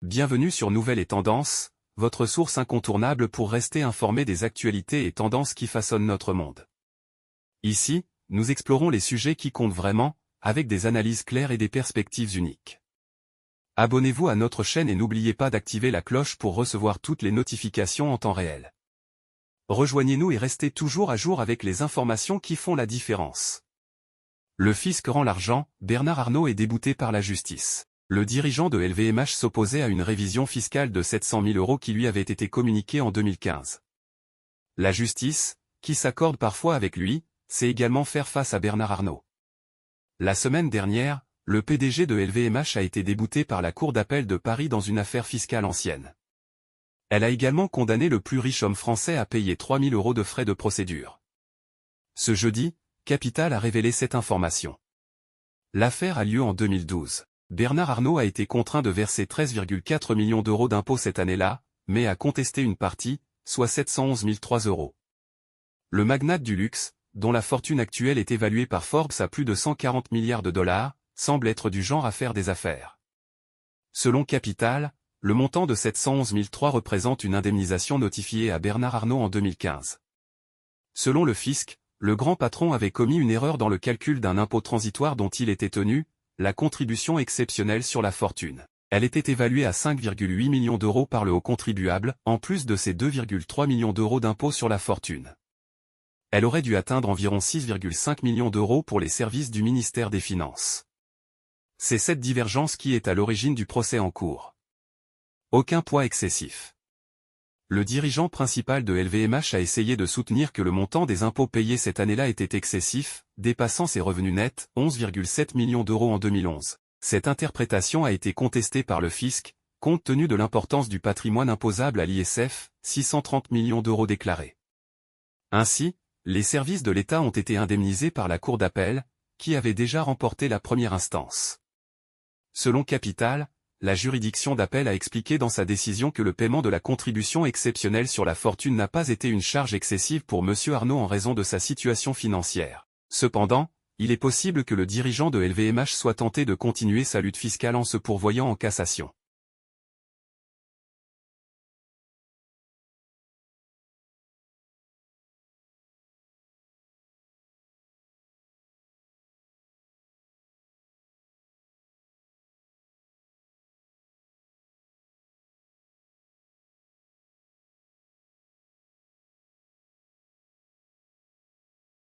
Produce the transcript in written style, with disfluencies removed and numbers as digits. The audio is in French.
Bienvenue sur Nouvelles et Tendances, votre source incontournable pour rester informé des actualités et tendances qui façonnent notre monde. Ici, nous explorons les sujets qui comptent vraiment, avec des analyses claires et des perspectives uniques. Abonnez-vous à notre chaîne et n'oubliez pas d'activer la cloche pour recevoir toutes les notifications en temps réel. Rejoignez-nous et restez toujours à jour avec les informations qui font la différence. Le fisc rend l'argent, Bernard Arnault est débouté par la justice. Le dirigeant de LVMH s'opposait à une révision fiscale de 700 000 € qui lui avait été communiquée en 2015. La justice, qui s'accorde parfois avec lui, sait également faire face à Bernard Arnault. La semaine dernière, le PDG de LVMH a été débouté par la Cour d'appel de Paris dans une affaire fiscale ancienne. Elle a également condamné le plus riche homme français à payer 3 000 € de frais de procédure. Ce jeudi, Capital a révélé cette information. L'affaire a lieu en 2012. Bernard Arnault a été contraint de verser 13,4 millions d'euros d'impôts cette année-là, mais a contesté une partie, soit 711 003 €. Le magnate du luxe, dont la fortune actuelle est évaluée par Forbes à plus de 140 milliards de dollars, semble être du genre à faire des affaires. Selon Capital, le montant de 711 003 représente une indemnisation notifiée à Bernard Arnault en 2015. Selon le fisc, le grand patron avait commis une erreur dans le calcul d'un impôt transitoire dont il était tenu, la contribution exceptionnelle sur la fortune. Elle était évaluée à 5,8 millions d'euros par le haut contribuable, en plus de ses 2,3 millions d'euros d'impôt sur la fortune. Elle aurait dû atteindre environ 6,5 millions d'euros pour les services du ministère des Finances. C'est cette divergence qui est à l'origine du procès en cours. Aucun poids excessif. Le dirigeant principal de LVMH a essayé de soutenir que le montant des impôts payés cette année-là était excessif, dépassant ses revenus nets, 11,7 millions d'euros en 2011. Cette interprétation a été contestée par le fisc, compte tenu de l'importance du patrimoine imposable à l'ISF, 630 millions d'euros déclarés. Ainsi, les services de l'État ont été indemnisés par la Cour d'appel, qui avait déjà remporté la première instance. Selon Capital, la juridiction d'appel a expliqué dans sa décision que le paiement de la contribution exceptionnelle sur la fortune n'a pas été une charge excessive pour M. Arnault en raison de sa situation financière. Cependant, il est possible que le dirigeant de LVMH soit tenté de continuer sa lutte fiscale en se pourvoyant en cassation.